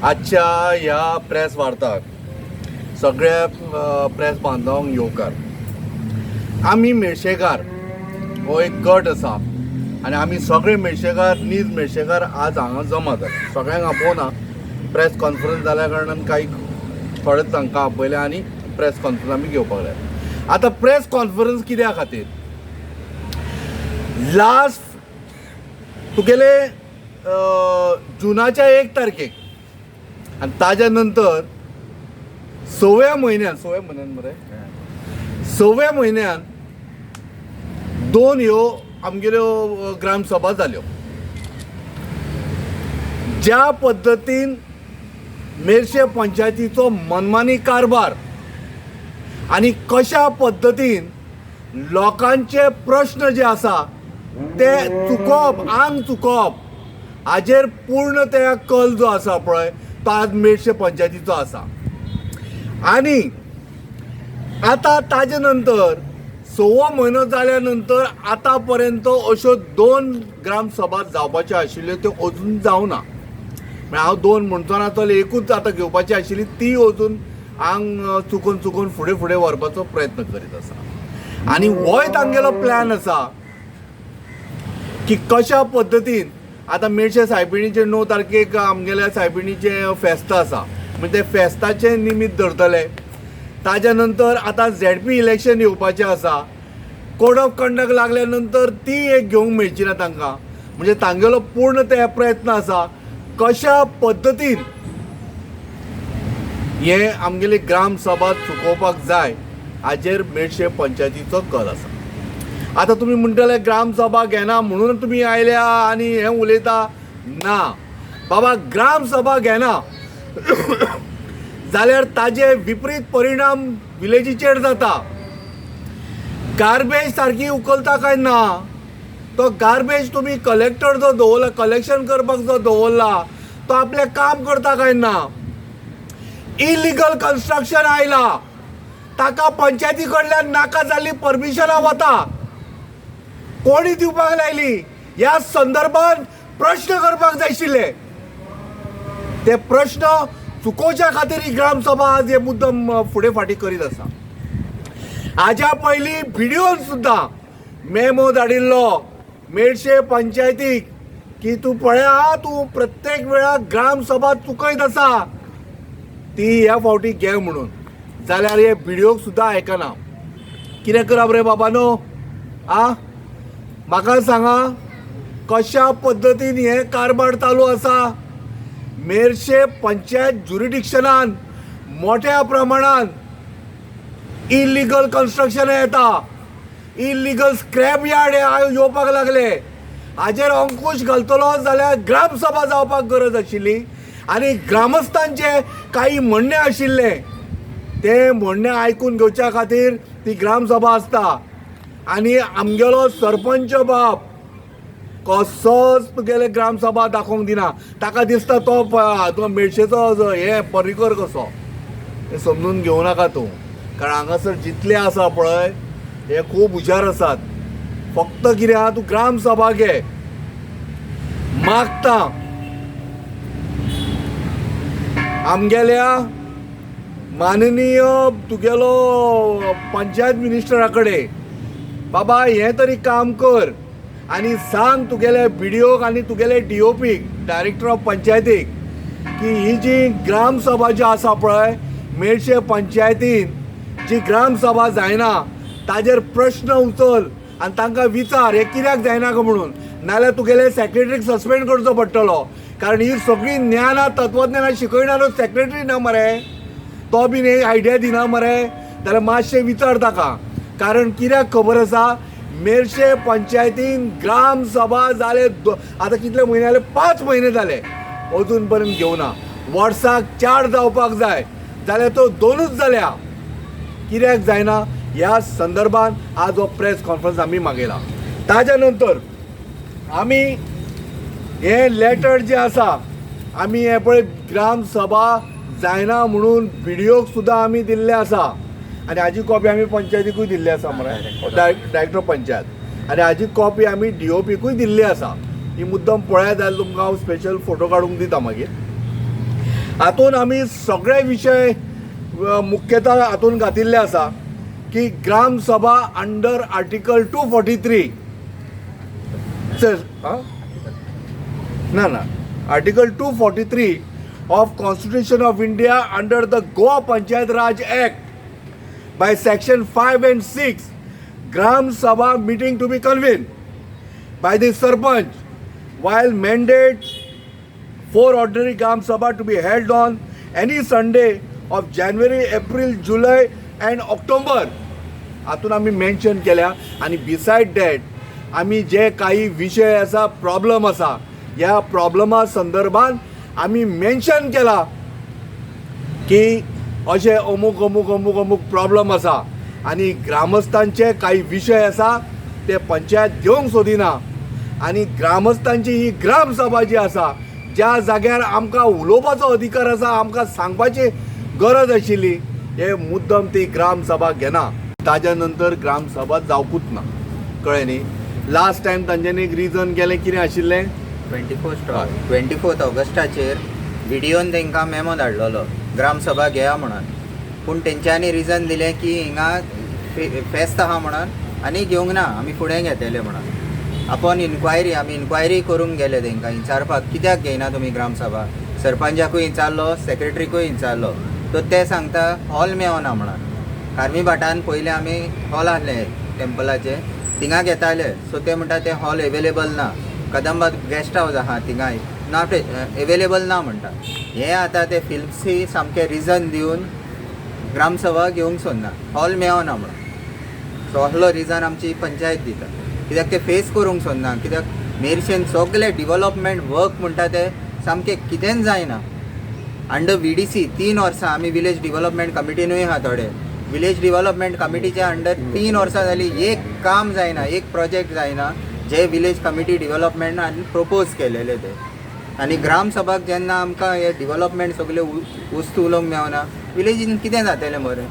आजच्या ह्या प्रेस वार्ताक सगळ्या प्रेस बांधवांक येवकार. आमी मेळशेकार हो एक गट आसा आनी आमी सगळे मेळशेकार नीज मेळशेकार आज हांगा जमा जाले. सगळ्यांक आपोवना, प्रेस कॉन्फरन्स जाल्या कारणान काही थोडेच तांकां आपयले आनी प्रेस कॉन्फरन्स आमी घेवपाक लाय. आतां प्रेस कॉन्फरन्स कित्या खातीर? लास्ट तुगेले जुनाच्या 1 तारखेक आनी ताज्या नंतर 6व्या म्हयन्यान 2 ह्यो आमगेल्यो ग्रामसभा जाल्यो. ज्या पद्दतीन मेर्शे पंचायतीचो मनमानी कारभार आनी कशा पद्दतीन लोकांचे प्रश्न जे आसा ते आंग चुकोवप हाजेर पूर्ण त्या कल जो आसा पळय तो आज मेर्शे पंचायतीचो आसा. आनी आतां ताजे नंतर 6वो म्हयनो जाल्या नंतर आतां पर्यंत अश्यो 2 ग्रामसभा जावपाच्यो आशिल्ल्यो त्यो अजून जावना. म्हळ्यार हांव 2 म्हणचो ना, जाल्यार एकूच आतां घेवपाची आशिल्ली, ती अजून आंग चुकून फुडें व्हरपाचो प्रयत्न करीत आसा. आनी होय तांगेलो प्लॅन आसा की कशा पद्दतीन आतां मेर्शे सायबिणीचे 9 तारखेक आमगेल्या सायबिणीचे फेस्त आसा, म्हणजे ते फेस्ताचे निमित्त धरतले. ताज्या नंतर आतां ZP इलेक्शन येवपाचें आसा. कोड ऑफ कंडक्ट लागल्या नंतर ती एक घेवंक मेळची ना तांकां. म्हणजे तांगेलो पूर्ण ते प्रयत्न आसा कशा पद्दतीन हे आमगेली ग्रामसभा चुकोवपाक जाय हाजेर मेर्शे पंचायतीचो कल आसा. आतां तुमी म्हणटले ग्रामसभा घेना म्हणून तुमी आयल्या आनी हें उलयता. ना बाबा, ग्रामसभा घेना जाल्यार ताजे विपरीत परिणाम विलेजीचेर जाता. गार्बेज सारकी उखलता काय ना? तो गार्बेज तुमी कलेक्टर जो दवरला, कलेक्शन करपाक जो दवरला, तो आपलें काम करता काय ना? इलिगल कन्स्ट्रक्शन आयला, ताका पंचायती कडल्यान नाका जाल्ली परमिशनां वता. कोणी दिवपाक लायली? ह्या संदर्भात प्रश्न करपाक जाय आशिल्ले. ते प्रश्न चुकोवच्या खातीर ही ग्रामसभा आज हे मुद्दम फुडें फाटीं करीत आसा. हाज्या पयलीं व्हिडिओन सुद्दां मेमो धाडिल्लो मेर्शे पंचायतीक की तूं पळया, तूं प्रत्येक वेळा ग्रामसभा चुकयत आसा, ती ह्या फावटी घे म्हणून. जाल्यार हे व्हिडिओक सुद्दां आयकना. कितें करप रे बाबानो? म्हाका सांगा, कशा पद्दतीन हे कारभार चालू आसा? मेर्शे पंचायत ज्युरिडिक्शनान मोठ्या प्रमाणात इलिगल कन्स्ट्रक्शन येता, इलिगल स्क्रॅप यार्ड येवपाक लागले. हाजेर अंकुश घालतलो जाल्यार ग्रामसभा जावपाक गरज आशिल्ली. आनी ग्रामस्थांचे काही म्हणणे आशिल्ले, ते म्हणणे आयकून घेवच्या खातीर ती ग्रामसभा आसता. आनी आमगेलो सरपंच बाब कसोच तुगेले ग्रामसभा दाखोवंक दिना. ताका दिसता तो मेर्शेचो हे पर्रीकर कसो. हे समजून घेवं नाका तूं, कारण हांगासर जितले आसा पळय हे खूब हुशार आसात. फक्त कितें आहा, तूं ग्रामसभा घे. मागता आमगेल्या माननीय तुगेलो पंचायत मिनिस्टरा कडेन, बाबा हें तरी काम कर आनी सांग तुगेले BDOक आनी तुगेले DOPक, डायरेक्टर ऑफ पंचायतीक, की ही जी ग्रामसभा जी आसा पळय मेर्शे पंचायतीन, जी ग्रामसभा जायना ताजेर प्रश्न उचल आनी तांकां विचार हे कित्याक जायना काय म्हणून. नाल्यार तुगेले सेक्रेटरीक सस्पेंड करचो पडटलो, कारण ही सगळी ज्ञाना तत्वज्ञाना शिकयणारो सेक्रेटरी ना मरे. तो बीन एक आयडिया दिना मरे, जाल्यार मातशें विचार ताका. कारण कित्याक खबर आसा, मेर्शे पंचायतीन ग्रामसभा जाले आतां कितले म्हयने जाले? 5 म्हयने जाले, अजून पर्यंत घेवना. वर्साक 4 जावपाक जाय जाल्यार तो 2च जाल्या. कित्याक जायना? ह्या संदर्भात आज हो प्रेस कॉन्फरन्स आमी मागयला. ताज्या नंतर आमी हे लेटर जे आसा, आमी हे पळय ग्रामसभा जायना म्हणून व्हिडिओक सुद्दां आमी दिल्ले आसा. आनी हाजी कॉपी आमी पंचायतीकूय दिल्ली आसा मरे, डायरेक्टर पंचायत. आनी हाजी कॉपी आमी DOPकूय दिल्ली आसा. ही मुद्दम पळयात जाल्यार तुमकां हांव स्पेशल फोटो काडूंक दिता मागीर. हातून आमी सगळे विशय मुख्यतः हातून घातिल्ले आसा की ग्राम सभा अंडर आर्टिकल 243 ना article 243 of Constitution of India under the Goa Panchayat Raj Act by section 5 and 6, Gram Sabha meeting to be convened by the Sarpanch, while mandate for ordinary Gram Sabha to be held on any Sunday of January, April, July and October. हातून आमी mention केल्या आणि बिसायड that आमी जे काही विषय आसा problem आसा ह्या प्रॉब्लमा संदर्भात आमी मेन्शन केला की अशे अमूक अमूक अमूक अमूक प्रॉब्लम आसा आणि ग्रामस्थांचे काही विषय आसा ते पंचायत घेवंक सोदिना आणि ग्रामस्थांची ही ग्राम सभा जी आसा ज्या जाग्यार आमकां उलोवपाचो अधिकार आसा आमकां सांगपाची गरज आशिल्ली हे मुद्दम ती ग्राम सभा घेना ताज्या नंतर ग्राम सभा जावपूच ना कळ्ळें न्ही. लास्ट टायम तांच्यांनी एक रिजन केलें कितें आशिल्लें 24 ऑगस्टाचेर व्हिडिओन तांकां मेमो धाडलेलो ग्रामसभा घेया म्हणून, पूण तेंच्यांनी रिजन दिलें की हिंगा फेस्त आहा म्हणून आनी घेवंक ना, आमी फुडें घेतले म्हणून. आपण आमी इन्क्वायरी करूंक गेले तांकां विचारपाक कित्याक घेयना तुमी ग्रामसभा. सरपंचाकूय विचारलो, सेक्रेटरीकूय विचारलो, तो ते सांगता हॉल मेळना म्हणून. कार्मी भाटान पयलीं आमी हॉल आहले टेम्पलाचे थिंगा घेताले, सो ते म्हणटा ते हॉल एवेलेबल ना. कदंबा गेस्ट हाऊस आहा थिंगाय नॉट एवेलेबल ना म्हणटा. हे आतां ते फिल्म्सी सामके रिजन दिवन ग्रामसभा घेवंक सोदना, हॉल मेळना म्हणून. सो असलो रिजन आमची पंचायत दिता, कित्याक ते फेस करूंक सोदना. कित्याक मेरशेन सगळे डिवेलॉपमेंट वर्क म्हणटा ते सामके कितेंच जायना. अंडर VDC 3 वर्सां आमी विलेज डिवेलॉपमेंट कमिटीनूय आहा थोडे. विलेज डिवेलॉपमेंट कमिटीचे अंडर 3 वर्सां जाली, एक काम जायना, एक प्रोजेक्ट जायना जे विलेज कमिटी डिवेलॉपमेंटान प्रपोज केलेले ते. आनी ग्रामसभाक जेन्ना आमकां हे डिवेलॉपमेंट सगळे वस्तू उलोवंक मेळना, विलेजीन कितें जातलें बरें.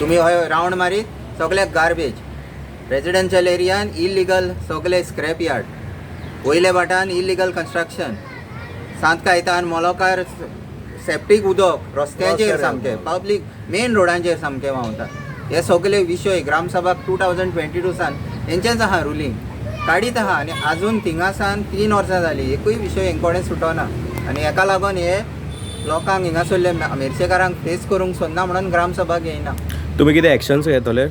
तुमी हय रावंड मारीत सगळे गार्बेज, रेजिडेन्शियल एरियान इलिगल सगळे स्क्रॅप यार्ड, वयले वाटान इलिगल कन्स्ट्रक्शन, सांत कायतान मोलोकार सेप्टीक उदक रस्त्याचेर सामके पब्लीक मेन रोडांचेर सामके व्हांवता. हे सगळे विशय ग्रामसभाक 2022 सान हेंचेच आहा रुलींग काडीत आहा. आनी आजून थिंगासान 3 वर्सां जालीं एकूय विशय हेंकोडे सुटोना. आनी हेका लागून हे लोकांक हिंगासरले मेरशेकारांक फेस करूंक सोदना म्हणून ग्रामसभा घेयना. तुम्ही कितें एक्शन्स घेतले?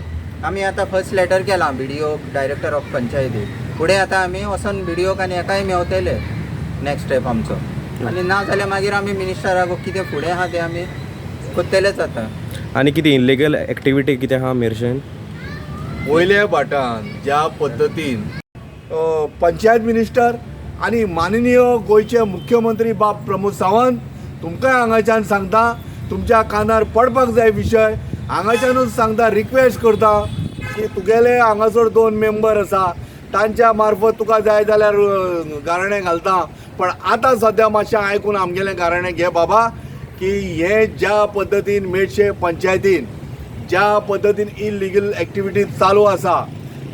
आमी आतां फर्स्ट लेटर केलां BDO डायरेक्टर ऑफ पंचायती. फुडें आतां आमी वचून BDOक आनी एकाय मेवतले नेक्स्ट स्टेप आमचो. आनी ना जाल्यार मागीर आमी मिनिस्टराक कितें फुडें आहा तें आमी कोत्तेलेच आतां. आनी कितें इलिगल एक्टिविटी कितें आहा मेरशेन? वयल्या भाटान ज्या पद्दतीन पंचायत मिनिस्टर आणि माननीय गोयचे मुख्यमंत्री बाब प्रमोद सावंत तुमकांय हांगाच्यान सांगता, तुमच्या कानार पडपाक जाय विशय हांगाच्यानूच सांगता, रिक्वेस्ट करता की तुगेले हांगासर 2 मेंबर आसा तांच्या मार्फत तुका जाय जाल्यार गाराणें घालता. पण आतां सद्या मातशें आयकून आमगेलें गाराणें घे बाबा की हे ज्या पद्दतीन मेटशे पंचायतीन ज्या पद्दतीन इलिगल एक्टिविटीज चालू आसा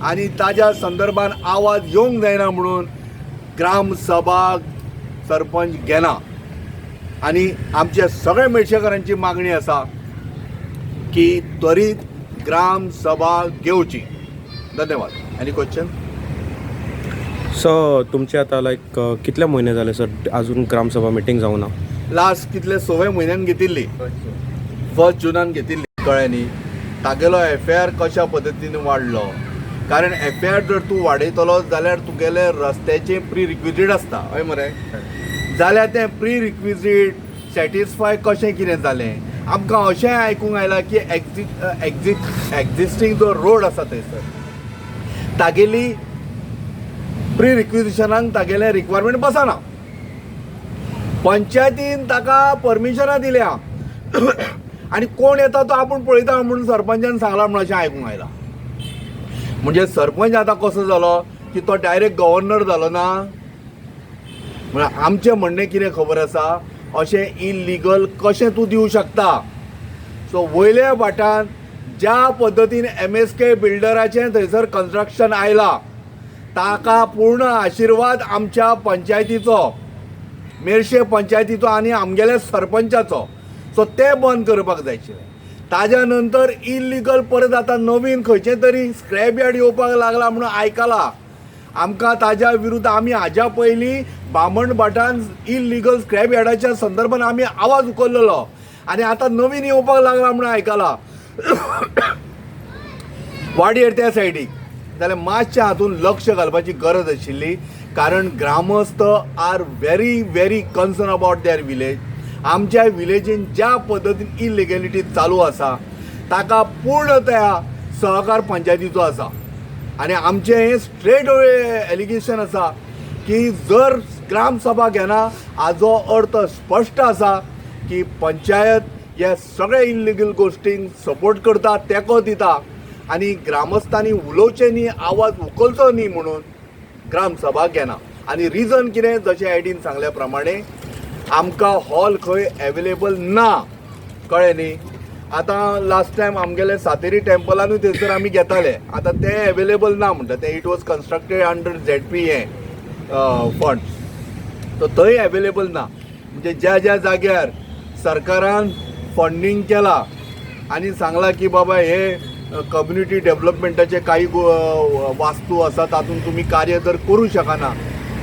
आणि ताज्या संदर्भात आवाज येवंक जायना म्हणून ग्राम सभा सरपंच घेना. आणि आमच्या सगळ्या मेटशेकारांची मागणी आसा की त्वरित ग्राम सभा घेवची. धन्यवाद. Any question? सो तुमचे आता लायक कितले म्हयने जाले सर अजून ग्रामसभा मिटींग जावना? लास्ट कितले 6 म्हयन्यान घेतिल्ली, 1 जुनान घेतिल्ली. कळ्ळें न्ही. तागेलो FIR कशा पद्दतीन वाडलो, कारण FIR जर तूं वाडयतलो जाल्यार तुगेले रस्त्याचे प्री रिक्विजीट आसता हय मरे, जाल्यार तें प्री रिक्विजीट सॅटिस्फाय कशें कितें जालें. आमकां अशें आयकूंक आयलां की एक्झिस्टींग जो रोड आसा थंयसर तागेली प्री रिक्विजिशनाक तागेले रिक्वायरमेंट बसना. पंचायतीन ताका परमिशनां दिल्या आणि कोण येता तो आपूण पळयता म्हणून सरपंचान सांगला म्हणून अशें आयकूंक आयलां. म्हणजे सरपंच आतां कसो जालो की तो डायरेक्ट गव्हर्नर जालो ना. म्हळ्यार आमचें म्हणणें कितें खबर आसा, अशें इलिगल कशें तूं दिवं शकता. सो वयल्या वाटान ज्या पद्दतीन MSK बिल्डराचें थंयसर कन्स्ट्रक्शन आयलां ताका पूर्ण आशिर्वाद आमच्या पंचायतीचो. मेर्शे पंचायतीचो आनी आमगेल्या सरपंचाचो. सो ते बंद करपाक जाय आशिल्लें. ताज्या नंतर इल्लिगल परत आतां नवीन खंयचें तरी स्क्रॅप यार्ड येवपाक लागला म्हणून आयकलां. आमकां ताज्या विरुद्ध आमी हाज्या पयलीं बामणभाटान इल्लिगल स्क्रॅप यार्डाच्या संदर्भान आमी आवाज उखल्लेलो आनी आतां नवीन येवपाक लागला म्हणून आयकलां वाडयेर त्या सायडीक. जाल्यार मातशें हातूंत लक्ष घालपाची गरज आशिल्ली, कारण ग्रामस्थ are very very concern about their village. आमच्या विलेजीन ज्या पद्दतीन इलिगॅलिटी चालू आसा ताका पूर्णतया सहकार पंचायतीचो आसा. आनी आमचें हें स्ट्रेट एलिगेशन आसा की जर ग्रामसभा घेना हाजो अर्थ स्पश्ट आसा की पंचायत ह्या सगळ्या इल्लिगल गोश्टींक सपोर्ट करता, तेंको दिता आनी ग्रामस्थांनी उलोवचें न्ही, आवाज उखलचो न्ही म्हणून ग्रामसभा घेना. आनी रिजन कितें, जशें आयडीन सांगल्या प्रमाणे आमकां हॉल खंय एवेलेबल ना, कळ्ळें न्ही. आतां लास्ट टायम आमगेले सातेरी टेम्पलानूय थंयसर आमी घेताले, आतां तें एवेलेबल ना म्हणटा तें. It was constructed under ZP fund, so थंय एवेलेबल ना. म्हणजे ज्या ज्या जाग्यार सरकारान फंडींग केला आनी सांगला की बाबा हे कम्युनिटी डेव्हलपमेंटाचे काही वास्तू आसा तातूंत तुमी कार्य जर करूं शकना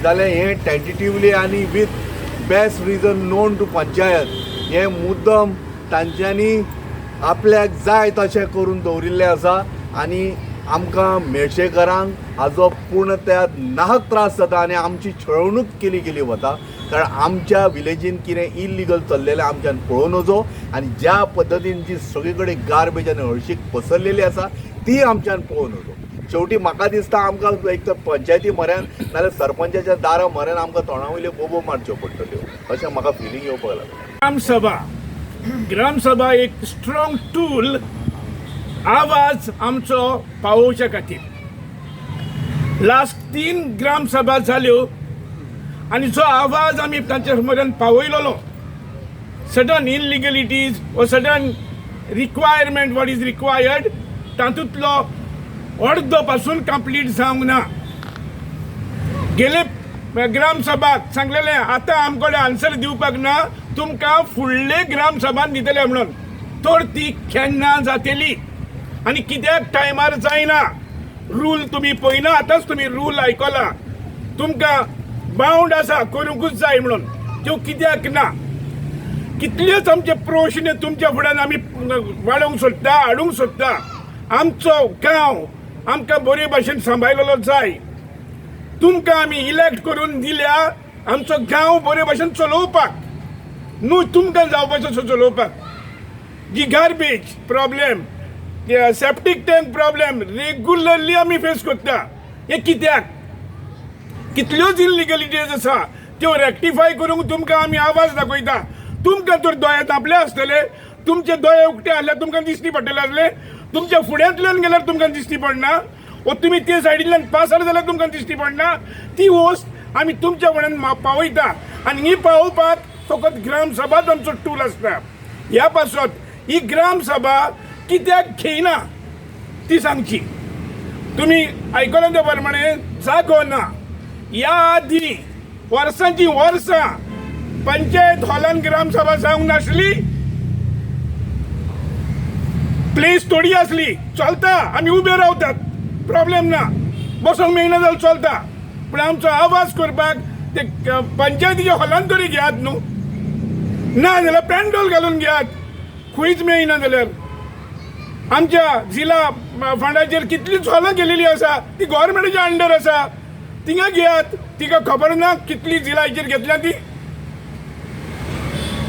जाल्यार हें टेंटेटिवली आनी with best reason known to panchayat हें मुद्दम तांच्यांनी आपल्याक जाय तशें करून दवरिल्लें आसा. आनी आमकां मेळशेकारांक हाजो पूर्णतया नाहक त्रास जाता आनी आमची छळवणूक केली गेली वता. कारण आमच्या विलेजीन कितें इल्लिगल चल्लेलें आमच्यान पळोवन वचो आनी ज्या पद्दतीन जी सगळे कडेन गार्बेज आनी हळशीक पसरलेली आसा ती आमच्यान पळोवन वचो. शेवटी म्हाका दिसता आमकां एक तर पंचायती म्हऱ्यान नाल्यार सरपंचाच्या दारा म्हऱ्यान आमकां तोंडावयल्यो बोबो मारच्यो पडटल्यो अशें म्हाका फिलींग येवपाक लागलें. ग्रामसभा एक स्ट्रॉंग टूल आवाज आमचो पावोवच्या खातीर. लास्ट 3 ग्रामसभा जाल्यो आनी जो आवाज आमी तांच्या मेरेन पावयलोलो, सडन इनलिगलिटीज व sudden requirement what is required तातूंतलो अर्दो पासून कंप्लीट जावंक ना. गेले ग्रामसभाक सांगलेलें आतां आमकडे आन्सर दिवपाक ना, तुमकां फुडले ग्रामसभान दितले म्हणून. तर ती केन्ना जातली आनी कित्याक टायमार जायना. रूल तुमी पळयना, आतांच तुमी रूल आयकला, तुमकां बाउंड आसा करूंकूच जाय म्हणून, त्यो कित्याक ना. कितलेच आमचे प्रश्न तुमच्या फुड्यान आमी वाडोवंक सोदता, हाडूंक सोदता. आमचो गांव आमकां बरे भाशेन सांबाळलेलो जाय. तुमकां आमी इलेक्ट करून दिल्या आमचो गांव बरे भाशेन चलोवपाक, न्हू तुमकां जावपाचो चलोवपाक. जी garbage problem, septic tank problem regularly आमी फेस करता. हे कित्याक? कितल्योच इलिगलिटीज आसा त्यो रेक्टिफाय करूंक तुमकां आमी आवाज दाखयता. तुमकां तर दोळे तापले आसतले, तुमचे दोळे उक्ते आसल्यार तुमकां दिसती पडटले आसले, तुमच्या फुड्यांतल्यान गेल्यार तुमकां दिसती पडना, व तुमी ते सायडींतल्यान पास जाले जाल्यार तुमकां दिसती पडना. ती वस्त आमी तुमच्या फुड्यान पावयता आनी ही पावोवपाक फकत ग्रामसभाच आमचो टूल आसता. ह्या पासत ही ग्रामसभा कित्याक घेयना ती सांगची. तुमी आयकलें त्या प्रमाणे जागो ना. ह्या आदी वर्सांची वर्सां पंचायत हॉलान ग्रामसभा जावंक नासली, प्लेस थोडी आसली, चलता, आमी उबे रावतात, प्रॉब्लेम ना, बसोंक मेळना जाल्यार चलता. पूण आमचो आवाज करपाक ते पंचायतीच्या हॉलान तरी घेयात न्हू, ना जाल्यार पॅन्डॉल घालून घेयात. खंयच मेळना जाल्यार आमच्या जिल्हा फंडाचेर कितलीच हॉलां गेलेली आसा ती गव्हर्मेंटाच्या अंडर आसा, तिंगा घेयात. तिका खबर ना कितली जिल्हाचेर घेतल्या ती.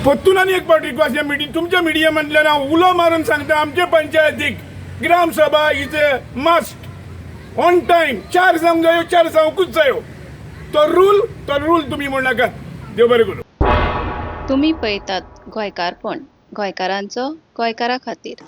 परतून आनी एक फावट रिक्वेस्ट, तुमच्या मिडियमांतल्यान हांव उलो मारून सांगता, आमचे पंचायतीक gram sabha is a must on time. 4 जावंक जायो, 4 जावंकूच जायो. तो रूल तुमी म्हणनाकात. देव बरें करूं. तुम्ही पळयतात गोंयकारपण, गोंयकारांचो गोंयकारा खातीर.